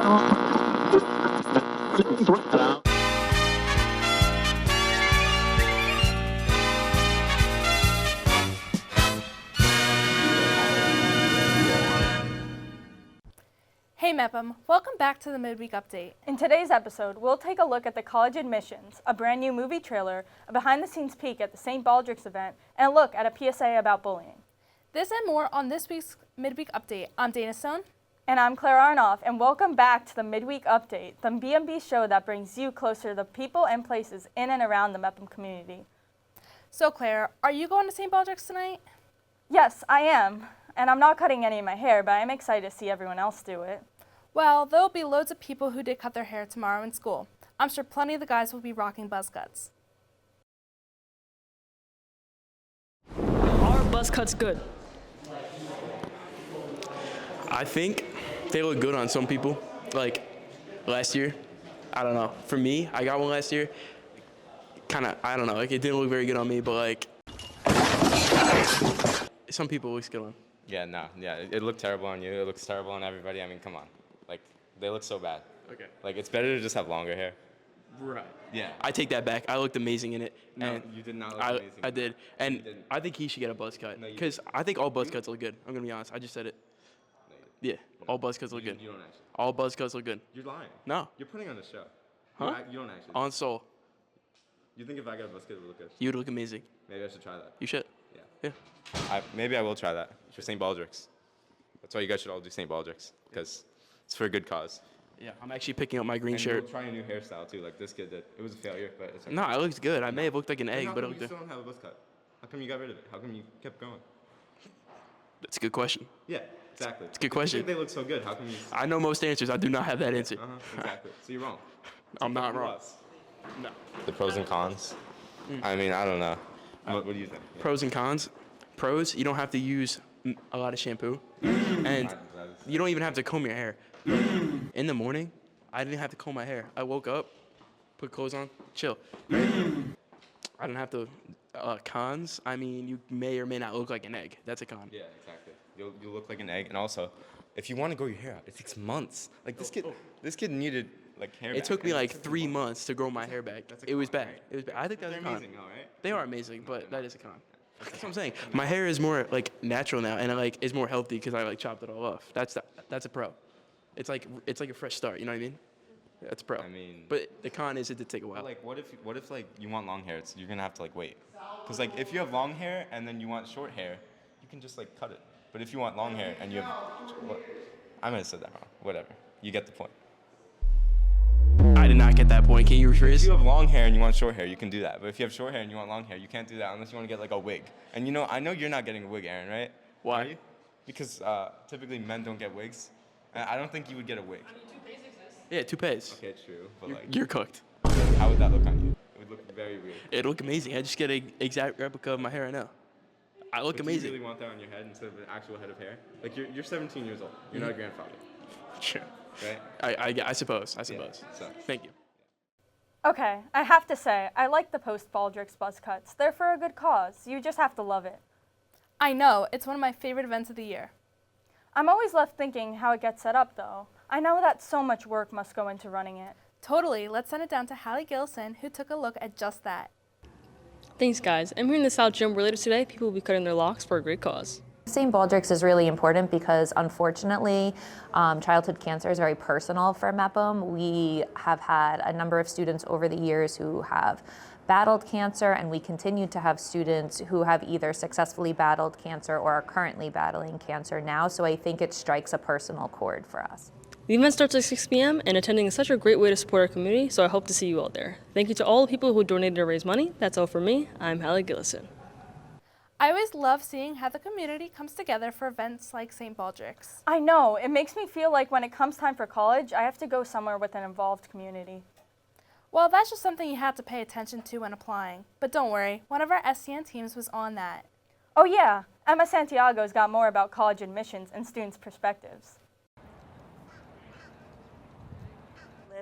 Hey Mepham, welcome back to the Midweek Update. In today's episode, we'll take a look at the college admissions, a brand new movie trailer, a behind-the-scenes peek at the Saint Baldrick's event, and a look at a PSA about bullying. This and more on this week's Midweek Update. I'm Dana Stone. And I'm Claire Arnoff, and welcome back to the Midweek Update, the BMB show that brings you closer to the people and places in and around the Mepham community. So Claire, are you going to Saint Baldrick's tonight? Yes, I am. And I'm not cutting any of my hair, but I'm excited to see everyone else do it. Well, there will be loads of people who did cut their hair tomorrow in school. I'm sure plenty of the guys will be rocking buzz cuts. Are buzz cuts good? I think they look good on some people. Like last year, I don't know. For me, I got one last year. I don't know. Like it didn't look very good on me, but like some people it looks good on. Yeah, it looked terrible on you. It looks terrible on everybody. I mean, come on. Like, they look so bad. Okay. Like, it's better to just have longer hair. Right. Yeah. I take that back. I looked amazing in it. No, and you did not look amazing. I did. And I think he should get a buzz cut. Because I think all buzz cuts look good. I'm going to be honest. I just said it. Yeah. All buzz cuts look good. You don't actually. All buzz cuts look good. You're lying. No. You're putting on a show. Huh? You don't actually. On soul. You think if I got a buzz cut, it would look good? You would look amazing. Maybe I should try that. You should. Yeah. Maybe I will try that for Saint Baldrick's. That's why you guys should all do Saint Baldrick's, because it's for a good cause. Yeah, I'm actually picking up my green and shirt. We'll try a new hairstyle too, like this kid did. It was a failure, but it's okay. No, it looks good. I may have looked like an egg, but it How come looked you good. still don't have a buzz cut? How come you got rid of it? How come you kept going? That's a good question. Yeah, exactly. It's a good question. You think they look so good. How come you... I know most answers. I do not have that answer. Exactly. So you're wrong. I'm not wrong. No. The pros and cons? I mean, I don't know. What do you think? Yeah. Pros and cons. Pros, you don't have to use a lot of shampoo. And you don't even have to comb your hair. In the morning, I didn't have to comb my hair. I woke up, put clothes on, chill. I don't have to. Cons, I mean, you may or may not look like an egg. That's a con. Yeah, exactly. You'll look like an egg. And also, if you want to grow your hair out, it takes months. Like this kid needed like hair. It took me like 3 months to grow my hair back. It was bad. Right? It was bad. I think that's a con. amazing, though, right? They are amazing, but that is a con. That's what I'm saying. My hair is more like natural now, and it like is more healthy because I like chopped it all off. That's a pro. It's like a fresh start. You know what I mean? That's a pro. I mean, but the con is it did take a while. like, what if like you want long hair? You're gonna have to like wait. Cause like if you have long hair and then you want short hair, you can just like cut it. But if you want long hair and you have, I might have said that wrong. Whatever. You get the point. I did not get that point. Can you rephrase? If you have long hair and you want short hair, you can do that. But if you have short hair and you want long hair, you can't do that unless you want to get like a wig. And I know you're not getting a wig, Aaron, right? Why? Are you? Because typically men don't get wigs. And I don't think you would get a wig. Toupees exist. Yeah, toupees. Okay, true. But like, You're cooked. how would that look on you? It would look very weird. It'd look amazing. I just get an exact replica of my hair right now. I look But amazing. Do you really want that on your head instead of an actual head of hair? Like you're 17 years old. You're not a grandfather, Sure. right? I suppose. Yeah, so. Thank you. Okay, I have to say, I like the post-Baldrick's buzz cuts. They're for a good cause. You just have to love it. I know, it's one of my favorite events of the year. I'm always left thinking how it gets set up, though. I know that so much work must go into running it. Totally, let's send it down to Hallie Gillison, who took a look at just that. Thanks, guys. I'm here in the South Gym where later today people will be cutting their locks for a great cause. St. Baldrick's is really important because, unfortunately, childhood cancer is very personal for Mepham. We have had a number of students over the years who have battled cancer, and we continue to have students who have either successfully battled cancer or are currently battling cancer now, so I think it strikes a personal chord for us. The event starts at 6 p.m. and attending is such a great way to support our community, so I hope to see you all there. Thank you to all the people who donated to raise money. That's all for me. I'm Hallie Gillison. I always love seeing how the community comes together for events like St. Baldrick's. I know, it makes me feel like when it comes time for college, I have to go somewhere with an involved community. Well, that's just something you have to pay attention to when applying. But don't worry, one of our SCN teams was on that. Oh yeah, Emma Santiago's got more about college admissions and students' perspectives.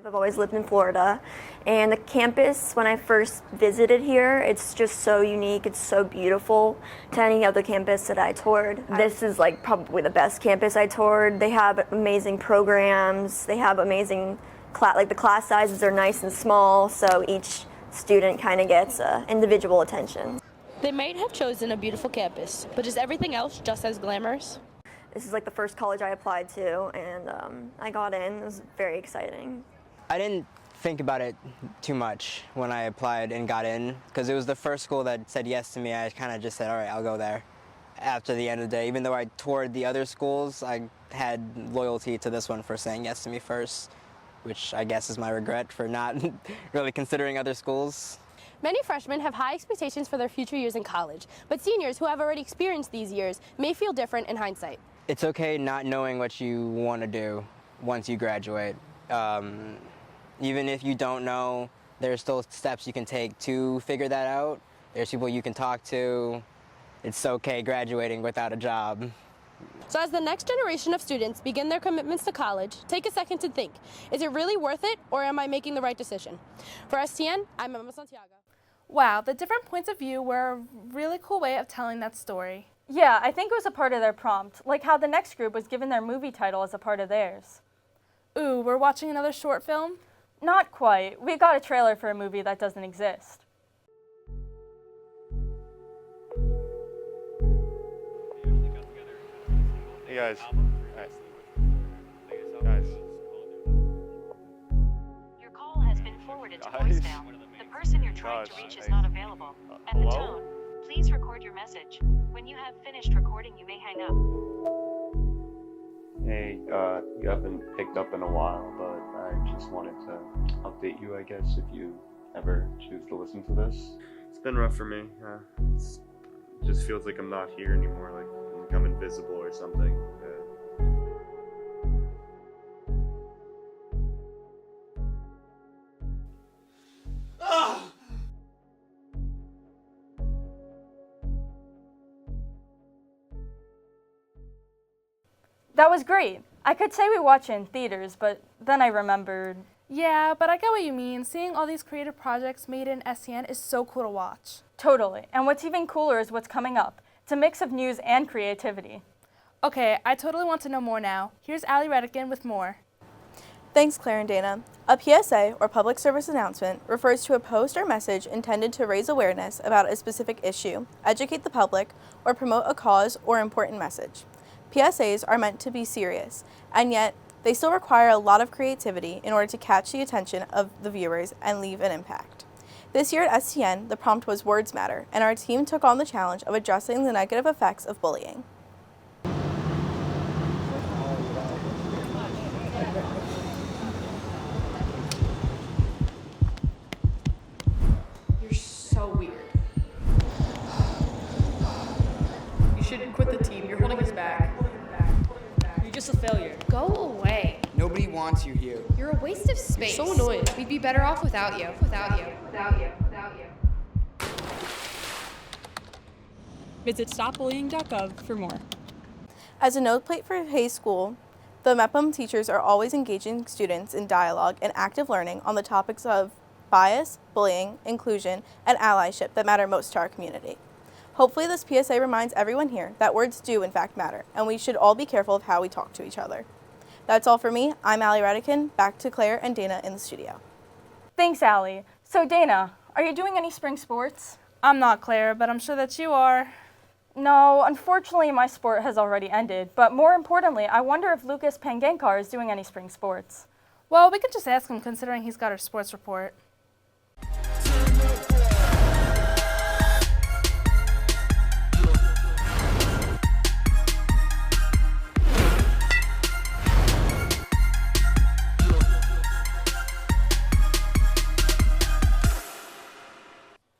I've always lived in Florida, and the campus, when I first visited here, it's just so unique. It's so beautiful to any other campus that I toured. This is like probably the best campus I toured. They have amazing programs. They have amazing the class sizes are nice and small, so each student kind of gets individual attention. They might have chosen a beautiful campus, but is everything else just as glamorous? This is like the first college I applied to, and I got in. It was very exciting. I didn't think about it too much when I applied and got in, because it was the first school that said yes to me. I kind of just said, all right, I'll go there after the end of the day. Even though I toured the other schools, I had loyalty to this one for saying yes to me first, which I guess is my regret for not really considering other schools. Many freshmen have high expectations for their future years in college, but seniors who have already experienced these years may feel different in hindsight. It's okay not knowing what you want to do once you graduate. Even if you don't know, there's still steps you can take to figure that out. There's people you can talk to. It's okay graduating without a job. So as the next generation of students begin their commitments to college, take a second to think, is it really worth it, or am I making the right decision? For STN, I'm Emma Santiago. Wow, the different points of view were a really cool way of telling that story. Yeah, I think it was a part of their prompt, like how the next group was given their movie title as a part of theirs. Ooh, we're watching another short film? Not quite. We got a trailer for a movie that doesn't exist. Hey guys. Guys. Your call has been forwarded to voicemail. The person you're trying to reach is not available. At the tone, please record your message. When you have finished recording, you may hang up. Hey, you haven't picked up in a while, but I just wanted to update you, I guess, if you ever choose to listen to this. It's been rough for me. It just feels like I'm not here anymore, like I'm invisible or something. That was great. I could say we watch it in theaters, but then I remembered. Yeah, but I get what you mean. Seeing all these creative projects made in SCN is so cool to watch. Totally. And what's even cooler is what's coming up. It's a mix of news and creativity. Okay, I totally want to know more now. Here's Allie Redican with more. Thanks, Claire and Dana. A PSA, or public service announcement, refers to a post or message intended to raise awareness about a specific issue, educate the public, or promote a cause or important message. PSAs are meant to be serious, and yet they still require a lot of creativity in order to catch the attention of the viewers and leave an impact. This year at STN, the prompt was Words Matter, and our team took on the challenge of addressing the negative effects of bullying. You're so weird. You shouldn't quit the team. You're holding us back. You're just a failure. Go away. Nobody wants you here. You're a waste of space. You're so annoying. We'd be better off without you. Visit stopbullying.gov for more. As a note plate for Hayes School, the MEPM teachers are always engaging students in dialogue and active learning on the topics of bias, bullying, inclusion, and allyship that matter most to our community. Hopefully this PSA reminds everyone here that words do in fact matter, and we should all be careful of how we talk to each other. That's all for me. I'm Allie Redican. Back to Claire and Dana in the studio. Thanks, Allie. So Dana, are you doing any spring sports? I'm not, Claire, but I'm sure that you are. No, unfortunately my sport has already ended, but more importantly, I wonder if Lucas Pangankar is doing any spring sports. Well, we could just ask him considering he's got our sports report.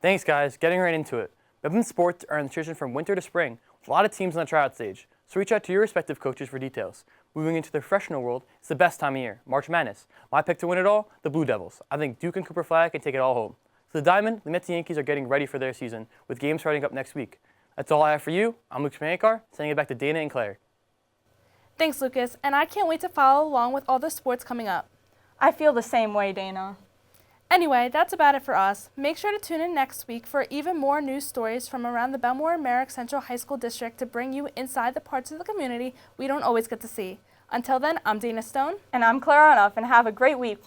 Thanks guys, getting right into it. MEPM sports are in transition from winter to spring, with a lot of teams on the tryout stage, so reach out to your respective coaches for details. Moving into the freshman world, it's the best time of year, March Madness. My pick to win it all, the Blue Devils. I think Duke and Cooper Flag can take it all home. So the Diamond, the Mets and Yankees are getting ready for their season, with games starting up next week. That's all I have for you. I'm Luke Pangankar, sending it back to Dana and Claire. Thanks, Lucas, and I can't wait to follow along with all the sports coming up. I feel the same way, Dana. Anyway, that's about it for us. Make sure to tune in next week for even more news stories from around the Bellmore-Merrick Central High School District to bring you inside the parts of the community we don't always get to see. Until then, I'm Dana Stone. And I'm Clara Onoff, and have a great week.